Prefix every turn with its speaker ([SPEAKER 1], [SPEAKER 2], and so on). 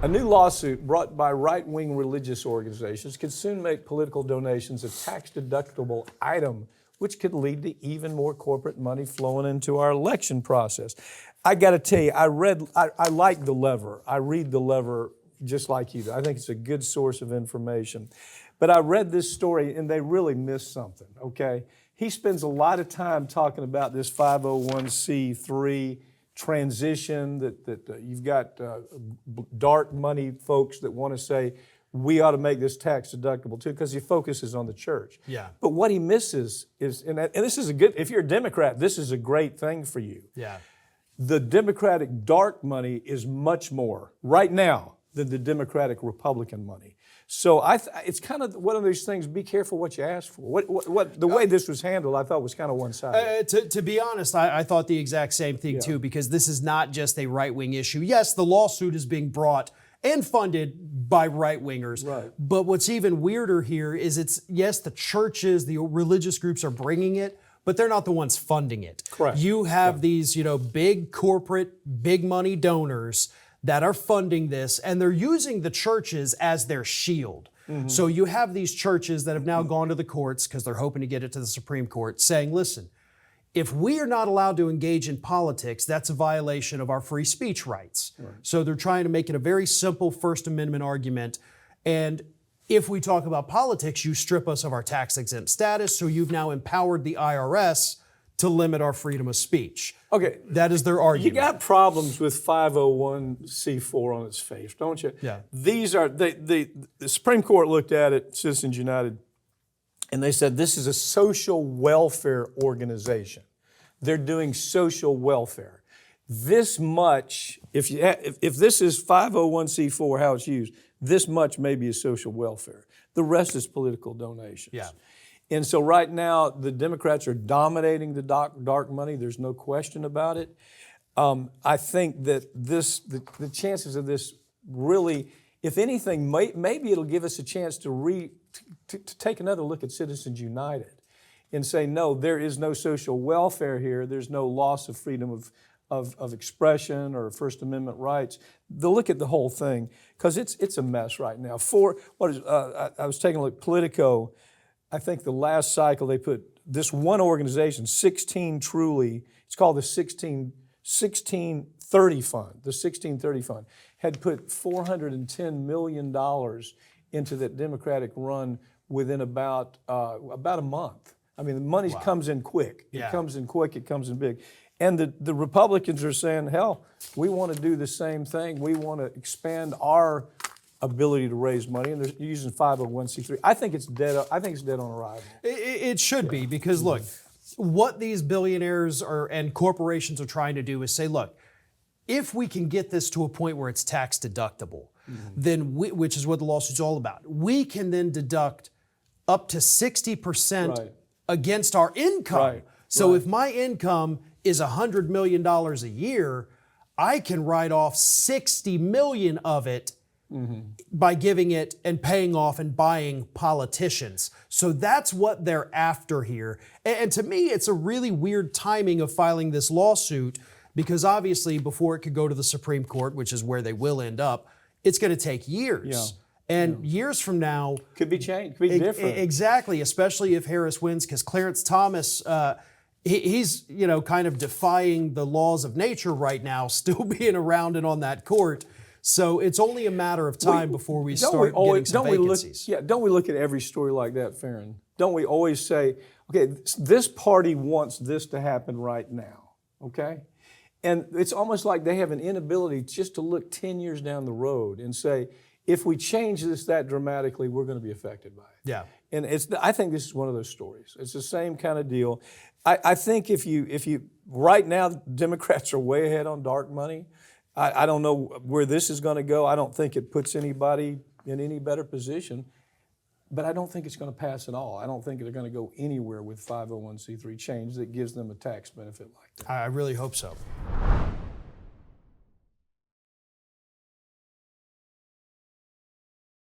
[SPEAKER 1] A new lawsuit brought by right-wing religious organizations could soon make political donations a tax-deductible item, which could lead to even more corporate money flowing into our election process. I got to tell you, I like The Lever. I read The Lever just like you do. I think it's a good source of information. But I read this story and they really missed something, okay? He spends a lot of time talking about this 501c3 transition, that you've got dark money folks that want to say, we ought to make this tax deductible too, because he focuses on the church.
[SPEAKER 2] Yeah.
[SPEAKER 1] But what he misses is, and this is a good, if you're a Democrat, this is a great thing for you.
[SPEAKER 2] Yeah.
[SPEAKER 1] The Democratic dark money is much more right now than the Democratic Republican money. So it's kind of one of those things, be careful what you ask for. The way this was handled, I thought was kind of one-sided.
[SPEAKER 2] To be honest, I thought the exact same thing too, because this is not just a right-wing issue. Yes, the lawsuit is being brought and funded by right-wingers.
[SPEAKER 1] Right.
[SPEAKER 2] But what's even weirder here is yes, the churches, the religious groups are bringing it, but they're not the ones funding it.
[SPEAKER 1] Correct.
[SPEAKER 2] You have these, big corporate, big money donors that are funding this, and they're using the churches as their shield. Mm-hmm. So you have these churches that have now gone to the courts because they're hoping to get it to the Supreme Court, saying, listen, if we are not allowed to engage in politics, that's a violation of our free speech rights. Right. So they're trying to make it a very simple First Amendment argument. And if we talk about politics, you strip us of our tax-exempt status, so you've now empowered the IRS to limit our freedom of speech.
[SPEAKER 1] Okay.
[SPEAKER 2] That is their argument.
[SPEAKER 1] You got problems with 501c4 on its face, don't you?
[SPEAKER 2] Yeah.
[SPEAKER 1] These are, the Supreme Court looked at it, Citizens United, and they said this is a social welfare organization. They're doing social welfare. This much, if this is 501c4, how it's used, this much may be a social welfare. The rest is political donations.
[SPEAKER 2] Yeah.
[SPEAKER 1] And so right now, the Democrats are dominating the dark money. There's no question about it. I think that the chances of this really, if anything, maybe it'll give us a chance to take another look at Citizens United and say, no, there is no social welfare here. There's no loss of freedom of expression or First Amendment rights. They'll look at the whole thing because it's a mess right now. I was taking a look, Politico. I think the last cycle they put this one organization, 16 Truly, it's called the 1630 Fund. The 1630 Fund had put $410 million into that Democratic run within about a month. I mean, the money comes in quick. It comes in quick, it comes in big. And the Republicans are saying, hell, we want to do the same thing. We want to expand our ability to raise money, and they're using 501c3. I think it's dead on arrival.
[SPEAKER 2] It should be, because look, what these billionaires and corporations are trying to do is say, look, if we can get this to a point where it's tax deductible, then which is what the lawsuit's all about, we can then deduct up to 60% against our income.
[SPEAKER 1] Right.
[SPEAKER 2] So if my income is $100 million a year, I can write off 60 million of it by giving it and paying off and buying politicians. So that's what they're after here. And to me, it's a really weird timing of filing this lawsuit, because obviously before it could go to the Supreme Court, which is where they will end up, it's going to take years.
[SPEAKER 1] Yeah.
[SPEAKER 2] And years from now...
[SPEAKER 1] Could be changed, could be different.
[SPEAKER 2] Exactly, especially if Harris wins, because Clarence Thomas... he's kind of defying the laws of nature right now, still being around and on that court. So it's only a matter of time before we start getting some vacancies.
[SPEAKER 1] Don't we look at every story like that, Farron? Don't we always say, okay, this party wants this to happen right now, okay? And it's almost like they have an inability just to look 10 years down the road and say, if we change this that dramatically, we're going to be affected by it.
[SPEAKER 2] Yeah.
[SPEAKER 1] And I think this is one of those stories. It's the same kind of deal. I think if you right now, Democrats are way ahead on dark money. I don't know where this is going to go. I don't think it puts anybody in any better position, but I don't think it's going to pass at all. I don't think they're going to go anywhere with 501c3 change that gives them a tax benefit like that.
[SPEAKER 2] I really hope so.